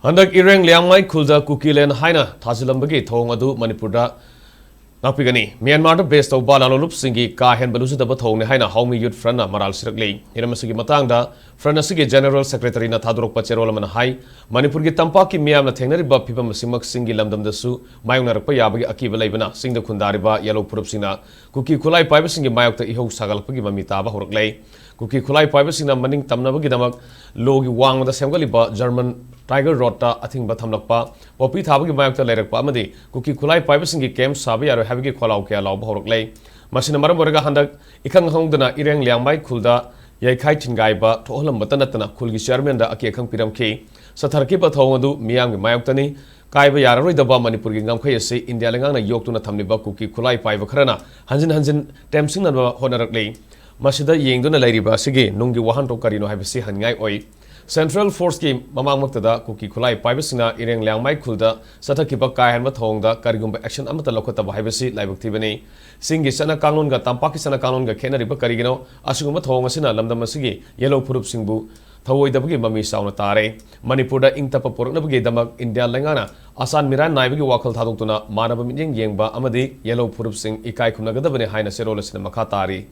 Handak ireng liangmai khulda kukilen haina thazilambagi thong adu Manipurda nakpigani Myanmar based Touba Lalhoulup singi Ka-Henba Lujadaba thongne haina Haumi Youth Front na maral sirakli hiramasigi matangda Front asigi General Secretary na thadurokpa cherol amana hai Manipur gi tampaki miyamna thengnariba phibam simak singi lamdamdasu mayongnarakpa yabagi akiba leibana singda khundariba yellow purup singna kuki khulai paiba singi mayokta ihau sagalpagi mami taba horaklei kuki khulai paiba singna maning tamnabagi damak logi wangda semgaliba German Tiger Rota athing bathamlakpa popi thabagi mayokta leirakpa amadi kuki khulai paiba singi camp sabi yaro habigi kholau kya law horaklei masina maram borga handak ikhang hongdana ireng liangmai khulda yaikhai thingaiba tholam batanatana khulgi chairman da aki khang piramki satharki pathong adu miyamgi mayoktani kaiba yararoidaba Manipur gi ngamkhai ase India lengangna yoktuna thamliba kuki khulai paiba kharana hanjin temsing na honarakle masida yengduna lairiba asigi nunggi wahan to karino haibasi hangai oi Central Force ki mamang maktada kuki khulai paiba singa ireng liangmai khulda sathakiba Ka-Henba thongda karigumba action amata lokota haibasi laibak thibani singi sana kanun ga tampaki sana kanun ga khenariba karigino asugumba thong asina lamdam asigi yellow purup singbu Thouwongni mami sauna tare Manipurda ingtapa poroknabagi damak India lengana asan miran naibagi wakhal thadoktuna manaba minyeng yengba amadi yellow purup sing ikai khumnagadabani haina serola sina makha tari